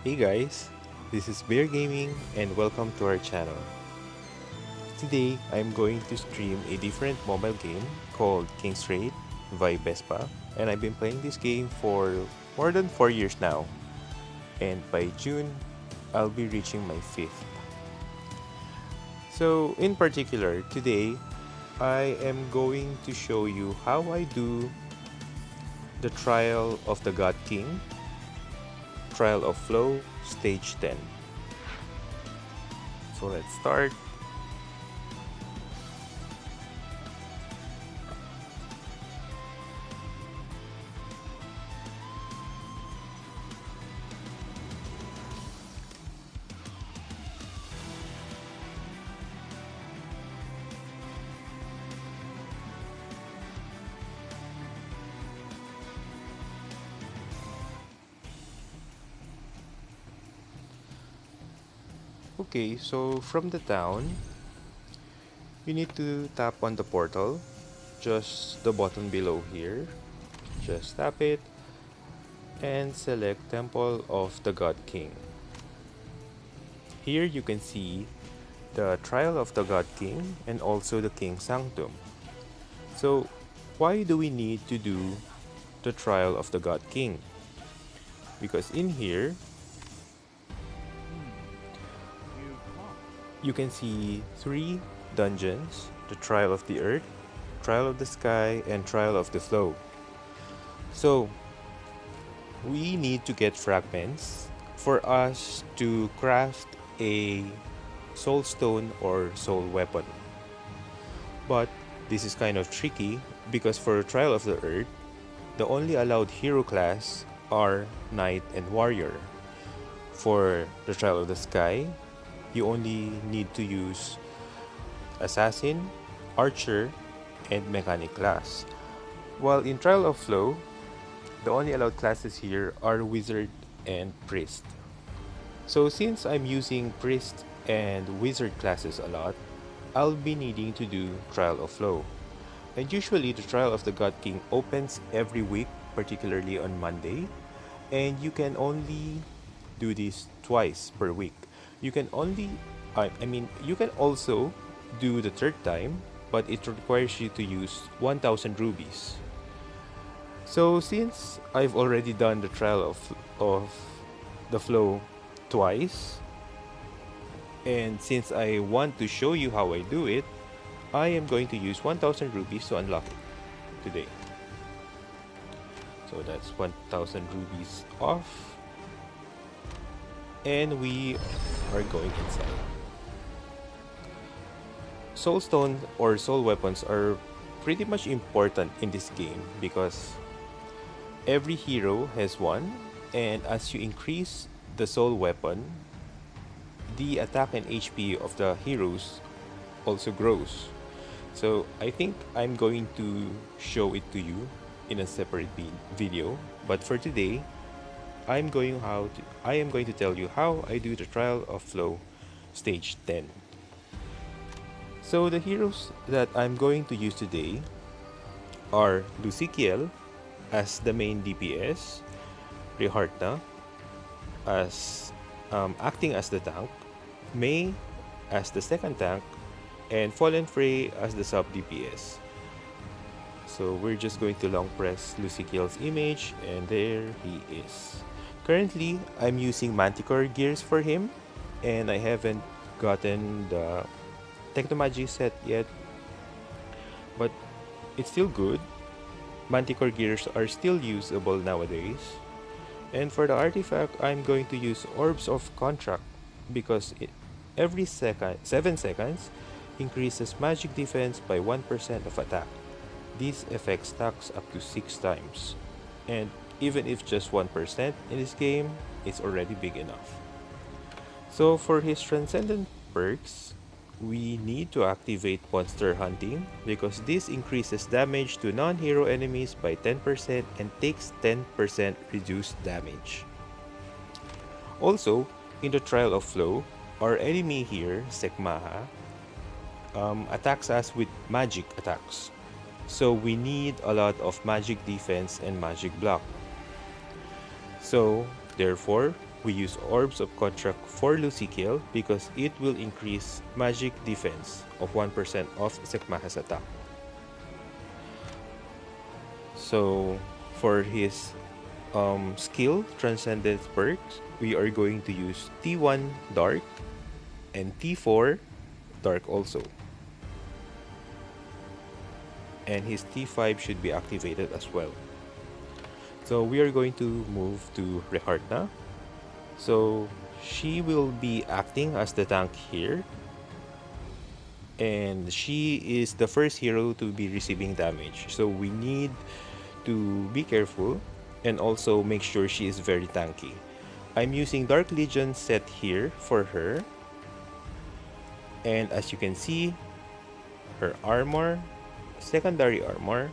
Hey guys, this is Bear Gaming and welcome to our channel. Today I'm going to stream a different mobile game called King's Raid by Vespa, and I've been playing this game for more than 4 years now, and by June I'll be reaching my 5th. So in particular, today I am going to show you how I do the Trial of the God King, Trial of Flow, Stage 10. So let's start. Okay, so from the town, you need to tap on the portal, just the button below here. Just tap it and select Temple of the God King. Here you can see the Trial of the God King and also the King's Sanctum. So why do we need to do the Trial of the God King? Because in here, you can see 3 dungeons: the Trial of the Earth, Trial of the Sky, and Trial of the Flow. So we need to get fragments for us to craft a soul stone or soul weapon. But this is kind of tricky because for Trial of the Earth, the only allowed hero class are Knight and Warrior. For the Trial of the Sky, you only need to use Assassin, Archer, and Mechanic class. While in Trial of Flow, the only allowed classes here are Wizard and Priest. So since I'm using Priest and Wizard classes a lot, I'll be needing to do Trial of Flow. And usually the Trial of the God King opens every week, particularly on Monday, and you can only do this twice per week. You can only, you can also do the third time, but it requires you to use 1000 rubies. So since I've already done the Trial of the Flow twice, and since I want to show you how I do it, I am going to use 1000 rubies to unlock it today. So that's 1000 rubies off, and we are going inside. Soul Stone or Soul Weapons are pretty much important in this game because every hero has one, and as you increase the Soul Weapon, the attack and HP of the heroes also grows. So I think I'm going to show it to you in a separate video, but for today, I am going to tell you how I do the Trial of Flow Stage 10. So the heroes that I'm going to use today are Lucikiel as the main DPS, Rekarda as acting as the tank, May as the second tank, and Fallen Frey as the sub DPS. So we're just going to long press Lucikiel's image, and there he is. Currently, I'm using Manticore gears for him, and I haven't gotten the Technomagy set yet, but it's still good. Manticore gears are still usable nowadays. And for the artifact, I'm going to use Orbs of Contract because every 7 seconds increases magic defense by 1% of attack. This effect stacks up to 6 times. And even if just 1% in this game, it's already big enough. So for his Transcendent Perks, we need to activate Monster Hunting because this increases damage to non-hero enemies by 10% and takes 10% reduced damage. Also, in the Trial of Flow, our enemy here, Sekmaha, attacks us with magic attacks. So we need a lot of magic defense and magic block. So therefore, we use Orbs of Contract for Lucikiel because it will increase magic defense of 1% of Sekmaha's attack. So for his skill, Transcendence Perks, we are going to use T1 Dark and T4 Dark also. And his T5 should be activated as well. So we are going to move to Rekarda. So she will be acting as the tank here. And she is the first hero to be receiving damage. So we need to be careful and also make sure she is very tanky. I'm using Dark Legion set here for her. And as you can see, her armor, secondary armor,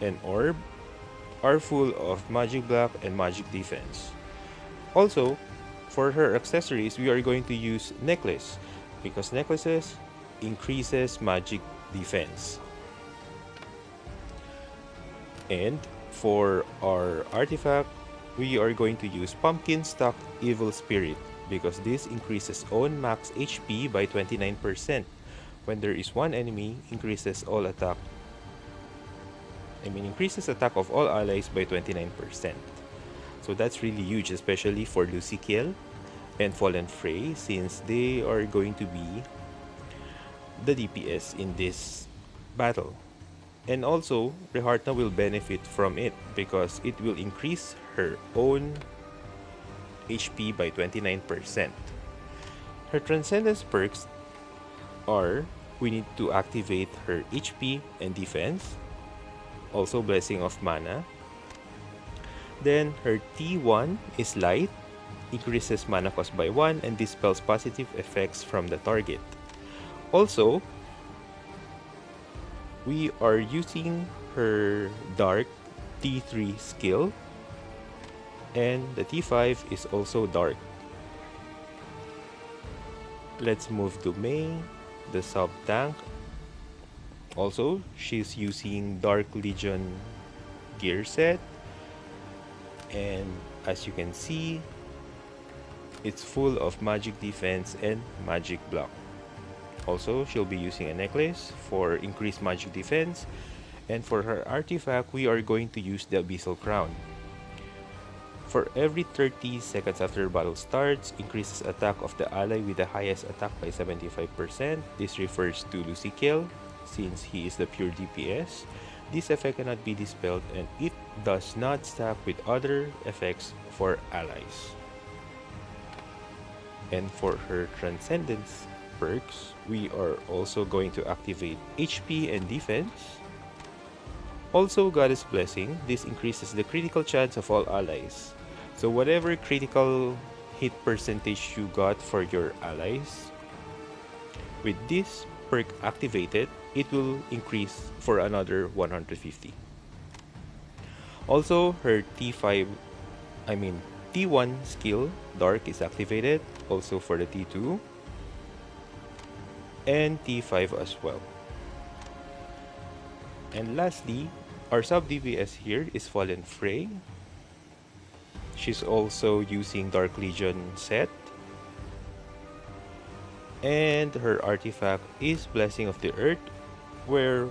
and orb are full of magic block and magic defense. Also, for her accessories, we are going to use necklace because necklaces increases magic defense. And for our artifact, we are going to use Pumpkin Stock Evil Spirit because this increases own max HP by 29%. When there is one enemy, increases attack of all allies by 29%. So that's really huge, especially for Lucikiel and Fallen Frey, since they are going to be the DPS in this battle. And also, Rekarda will benefit from it because it will increase her own HP by 29%. Her Transcendence Perks are, we need to activate her HP and defense, also Blessing of Mana. Then her T1 is Light, increases mana cost by 1 and dispels positive effects from the target. Also, we are using her Dark T3 skill, and the T5 is also Dark. Let's move to Mei, the sub tank. Also, she's using Dark Legion gear set, and as you can see, it's full of magic defense and magic block. Also, she'll be using a necklace for increased magic defense, and for her artifact, we are going to use the Abyssal Crown. For every 30 seconds after battle starts, increases attack of the ally with the highest attack by 75%. This refers to Lucikiel, since he is the pure DPS. This effect cannot be dispelled and it does not stack with other effects for allies. And for her Transcendence Perks, we are also going to activate HP and defense. Also, Goddess Blessing, this increases the critical chance of all allies. So whatever critical hit percentage you got for your allies, with this perk activated, it will increase for another 150. Also, her T1 skill, Dark, is activated, also for the T2, and T5 as well. And lastly, our sub DPS here is Fallen Frey. She's also using Dark Legion set, and her artifact is Blessing of the Earth, where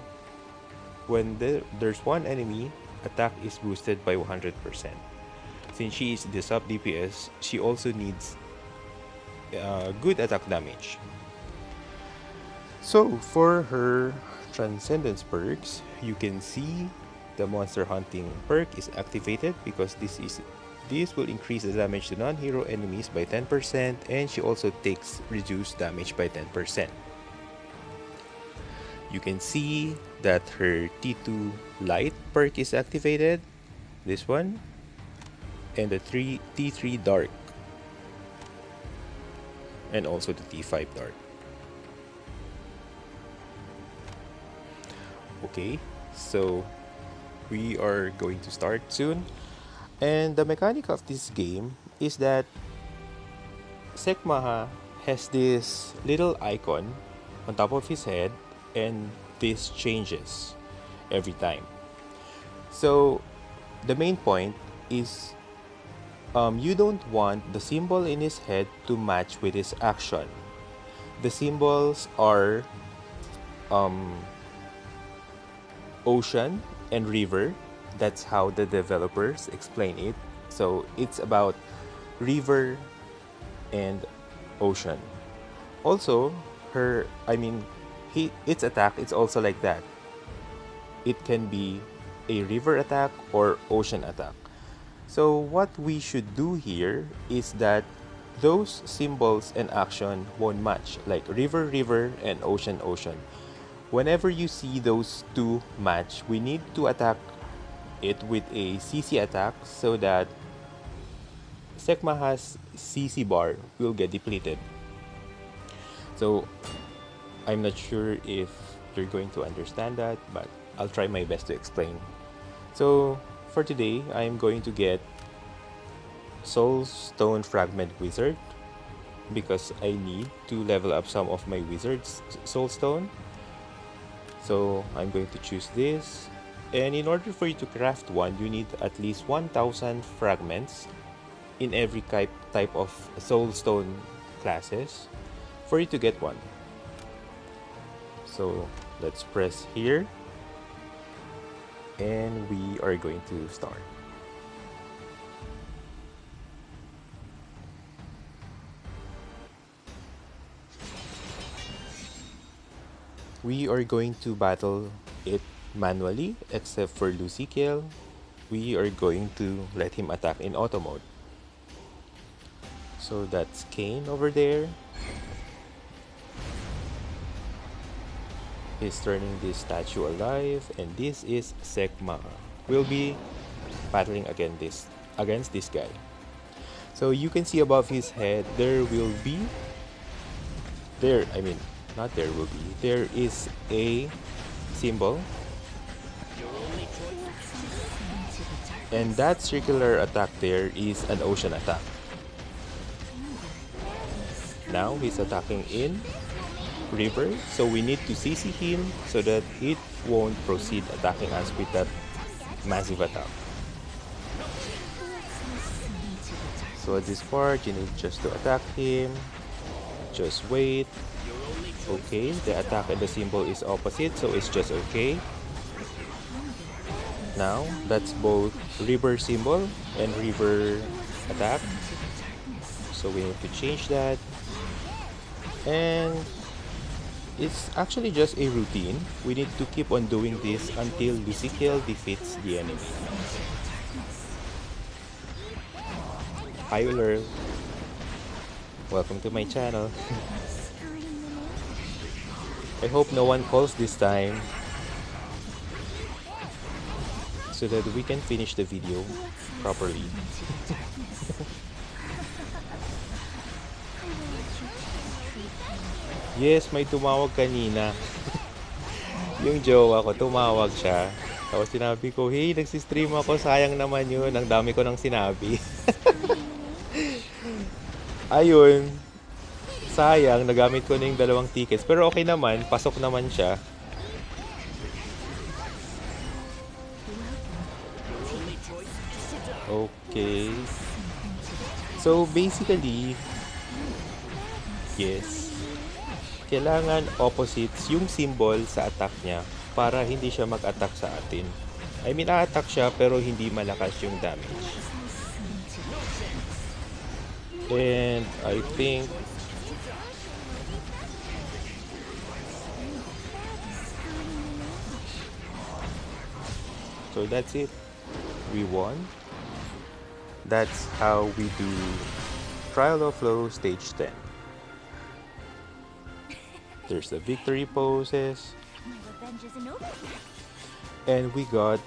when there's one enemy, attack is boosted by 100%. Since she is the sub DPS, she also needs good attack damage. So for her Transcendence Perks, you can see the Monster Hunting perk is activated because this will increase the damage to non-hero enemies by 10%, and she also takes reduced damage by 10%. You can see that her T2 Light perk is activated, this one, and the T3 Dark, and also the T5 Dark. Okay, so we are going to start soon. And the mechanic of this game is that Sekmaha has this little icon on top of his head, and this changes every time. So the main point is You don't want the symbol in his head to match with his action. The symbols are ocean and river. That's how the developers explain it. So it's about river and ocean. Also, its attack, it's also like that. It can be a river attack or ocean attack. So what we should do here is that those symbols and action won't match, like river, river, and ocean, ocean. Whenever you see those two match, we need to attack it with a CC attack so that Sekma's CC bar will get depleted. So I'm not sure if you're going to understand that, but I'll try my best to explain. So for today, I'm going to get Soul Stone Fragment Wizard because I need to level up some of my wizards Soul Stone. So I'm going to choose this, and in order for you to craft one, you need at least 1000 fragments in every type of Soul Stone classes for you to get one. So let's press here, and we are going to start. We are going to battle it manually, except for Lucikiel. We are going to let him attack in auto mode. So that's Kane over there. He's turning this statue alive, and this is Sekma. We'll be battling against this guy. So you can see above his head there is a symbol, and that circular attack there is an ocean attack. Now he's attacking in river, so we need to CC him so that it won't proceed attacking us with that massive attack. So at this part, you need just to attack him. Just wait. Okay, the attack and the symbol is opposite, so it's just okay. Now, that's both river symbol and river attack. So we need to change that. And it's actually just a routine. We need to keep on doing this until Lucikiel defeats the enemy. Hi Uller. Welcome to my channel. I hope no one calls this time so that we can finish the video properly. Yes, may tumawag kanina. Yung jowa ko, tumawag siya. Tapos sinabi ko, hey, nagsistream ako, sayang naman yun. Ang dami ko nang sinabi. Ayun. Sayang, nagamit ko na yung 2 tickets. Pero okay naman, pasok naman siya. Okay. So, basically, yes. Kailangan opposites yung symbol sa attack niya para hindi siya mag-attack sa atin. I mean, a-attack siya pero hindi malakas yung damage. And I think so that's it. We won. That's how we do Trial of Flow Stage 10. There's the victory poses. And we got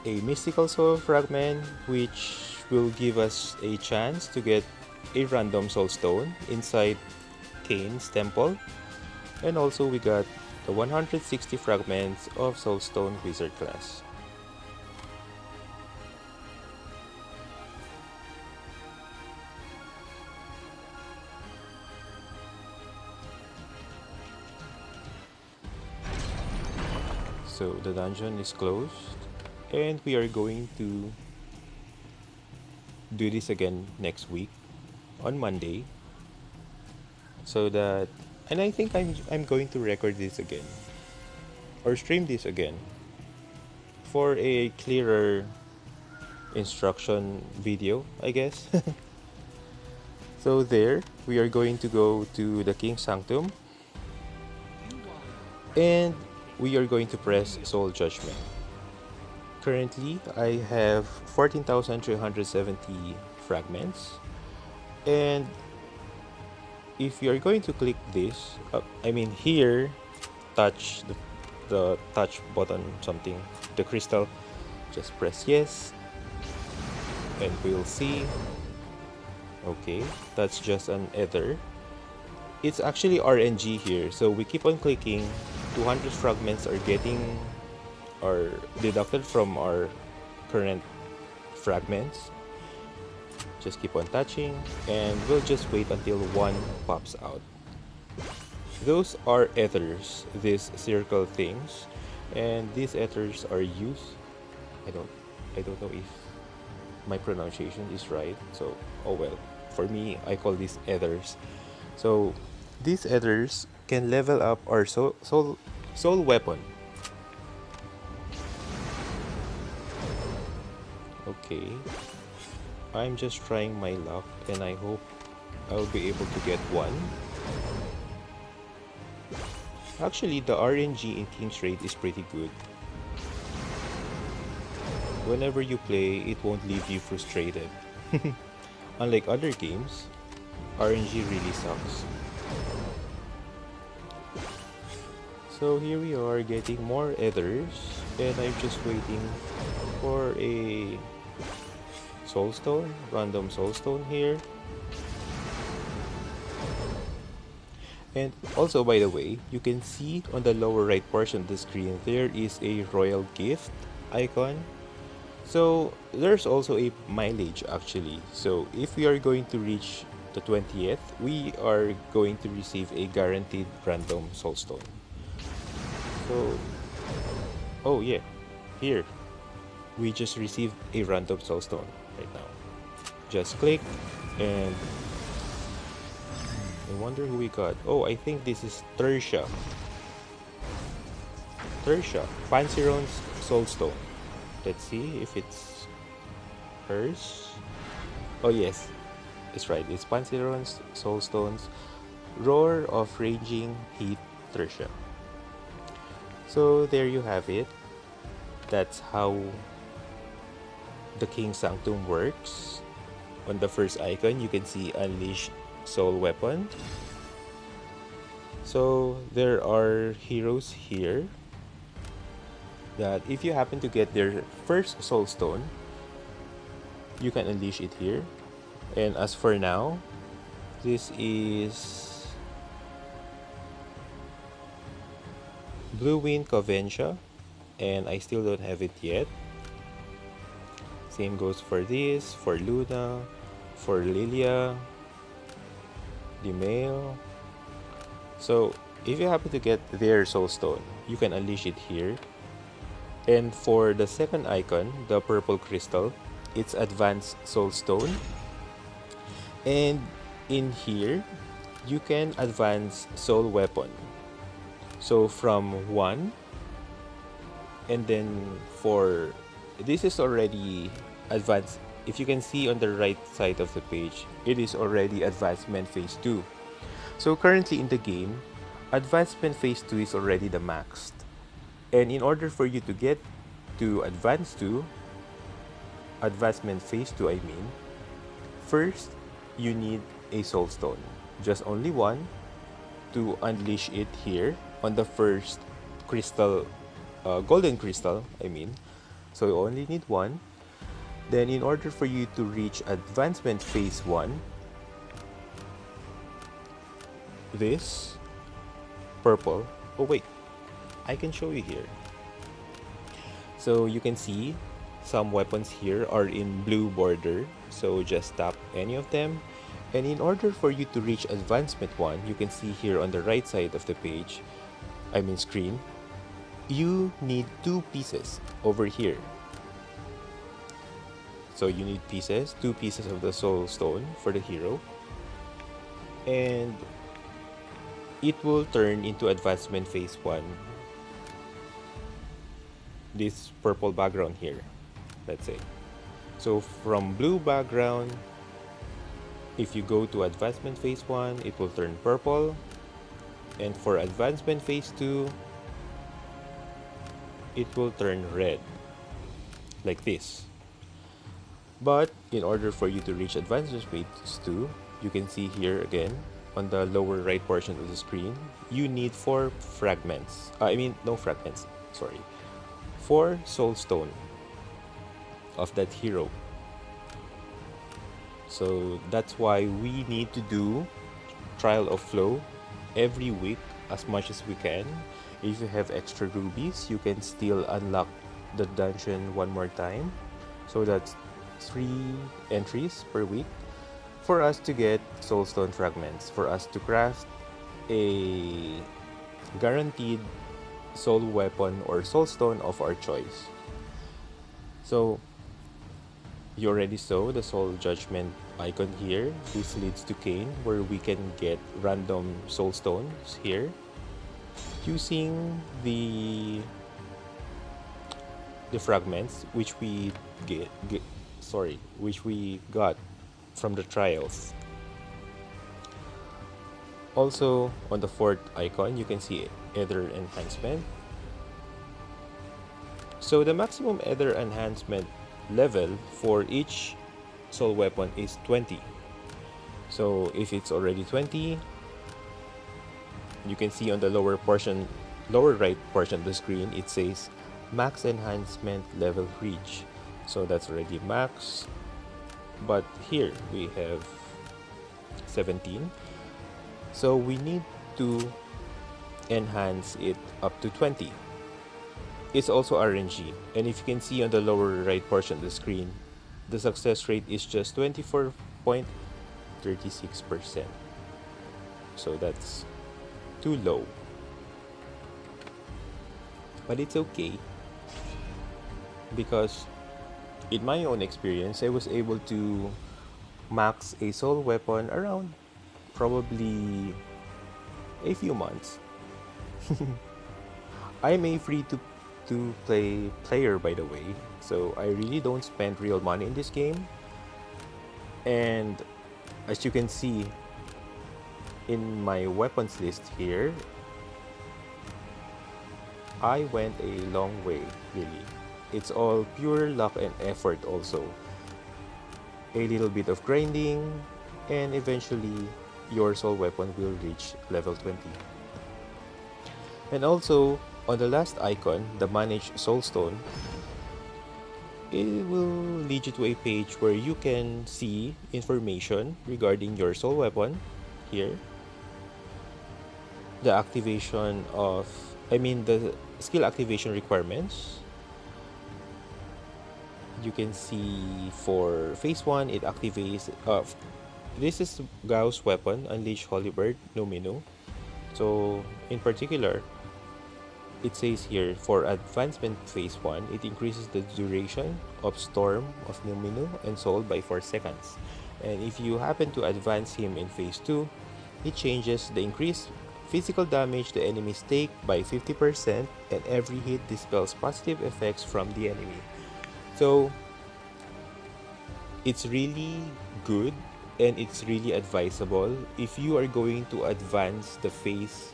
a mystical soul fragment, which will give us a chance to get a random soul stone inside Kane's temple. And also we got the 160 fragments of soul stone wizard class. So the dungeon is closed, and we are going to do this again next week on Monday, so that, and I think I'm going to record this again or stream this again for a clearer instruction video, I guess. So there, we are going to go to the King's Sanctum, and we are going to press Soul Judgment. Currently, I have 14,370 fragments, and if you are going to click this, I mean here, touch the touch button, something, the crystal, just press yes, and we'll see. Okay, that's just an ether. It's actually RNG here, so we keep on clicking. 200 fragments are deducted from our current fragments. Just keep on touching, and we'll just wait until one pops out. Those are ethers, these circle things, and these ethers are used. I don't know if my pronunciation is right, so oh well. For me, I call these ethers. So these ethers can level up our soul weapon. Okay, I'm just trying my luck, and I hope I'll be able to get one. Actually, the RNG in King's Raid is pretty good. Whenever you play, it won't leave you frustrated. Unlike other games, RNG really sucks. So here we are getting more ethers, and I'm just waiting for a soulstone, random soulstone here. And also, by the way, you can see on the lower right portion of the screen, there is a royal gift icon. So there's also a mileage actually. So if we are going to reach the 20th, we are going to receive a guaranteed random soulstone. So, oh yeah, here, we just received a random soulstone right now. Just click, and I wonder who we got. Oh, I think this is Tertia. Panseron's soulstone. Let's see if it's hers. Oh yes, it's right. It's Panseron's soulstones. Roar of Raging Heat Tertia. So there you have it. That's how the King Sanctum works. On the first icon, you can see Unleashed Soul Weapon. So there are heroes here that if you happen to get their first soul stone, you can unleash it here. And as for now, this is Blue Wind Coventia, and I still don't have it yet. Same goes for this, for Luna, for Lilia, the male. So if you happen to get their soul stone, you can unleash it here. And for the second icon, the purple crystal, it's advanced soul stone. And in here, you can advance soul weapon. So from 1, and then for this is already advanced. If you can see on the right side of the page, it is already advancement phase 2. So currently in the game, advancement phase 2 is already the max. And in order for you to get to advancement phase 2, I mean, first you need a soul stone, just only one, to unleash it here on the first crystal, golden crystal, I mean. So you only need one. Then in order for you to reach advancement phase 1, this purple, oh wait, I can show you here. So you can see some weapons here are in blue border, so just tap any of them. And in order for you to reach advancement 1, you can see here on the right side of the page, I mean screen, you need 2 pieces over here. So you need pieces, 2 pieces of the soul stone for the hero. And it will turn into advancement phase 1. This purple background here, let's say. So from blue background, if you go to advancement phase 1, it will turn purple. And for advancement phase 2, it will turn red, like this. But in order for you to reach advancement phase 2, you can see here again, on the lower right portion of the screen, you need 4 fragments. No fragments, sorry. 4 soul stone of that hero. So that's why we need to do Trial of Flow every week as much as we can. If you have extra rubies, you can still unlock the dungeon one more time. So that's 3 entries per week for us to get soulstone fragments, for us to craft a guaranteed soul weapon or soulstone of our choice. So you already saw the soul judgment icon here. This leads to Cain, where we can get random soulstones here using the fragments which we which we got from the trials. Also, on the 4th icon, you can see Ether Enhancement. So the maximum Ether Enhancement level for each soul weapon is 20. So if it's already 20, you can see on the lower right portion of the screen, it says max enhancement level reach. So that's already max, but here we have 17. So we need to enhance it up to 20. It's also RNG, and if you can see on the lower right portion of the screen, the success rate is just 24.36%. So that's too low. But it's okay, because in my own experience, I was able to max a soul weapon around probably a few months. I'm a free to play player, by the way, so I really don't spend real money in this game. And as you can see in my weapons list here, I went a long way, really. It's all pure luck and effort also. A little bit of grinding, and eventually your soul weapon will reach level 20. And also, on the last icon, the Manage Soulstone, it will lead you to a page where you can see information regarding your soul weapon here. The activation of, the skill activation requirements. You can see for phase 1, it activates, this is Gauss weapon, Unleash Holy Bird, Numinu. So, in particular, it says here, for advancement phase 1, it increases the duration of Storm of Numinu and Soul by 4 seconds. And if you happen to advance him in phase 2, it changes the increased physical damage the enemies take by 50%, and every hit dispels positive effects from the enemy. So, it's really good, and it's really advisable if you are going to advance the phase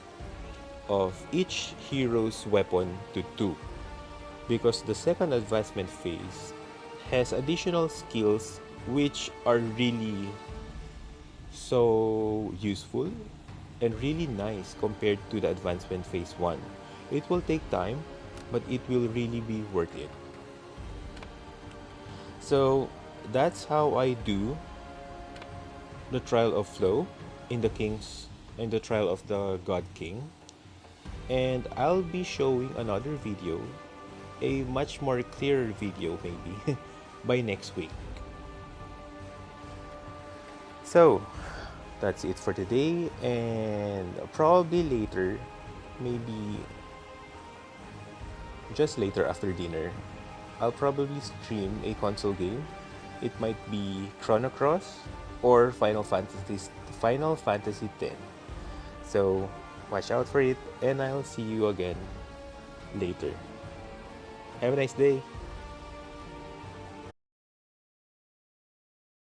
of each hero's weapon to 2, because the second advancement phase has additional skills which are really so useful and really nice compared to the advancement phase 1. It will take time, but it will really be worth it. So that's how I do the Trial of Flow in the Trial of the God King. And I'll be showing another video, a much more clearer video maybe, by next week. So that's it for today, and probably later, maybe just later after dinner, I'll probably stream a console game it might be Chrono Cross or Final Fantasy X. So watch out for it, and I'll see you again later. Have a nice day.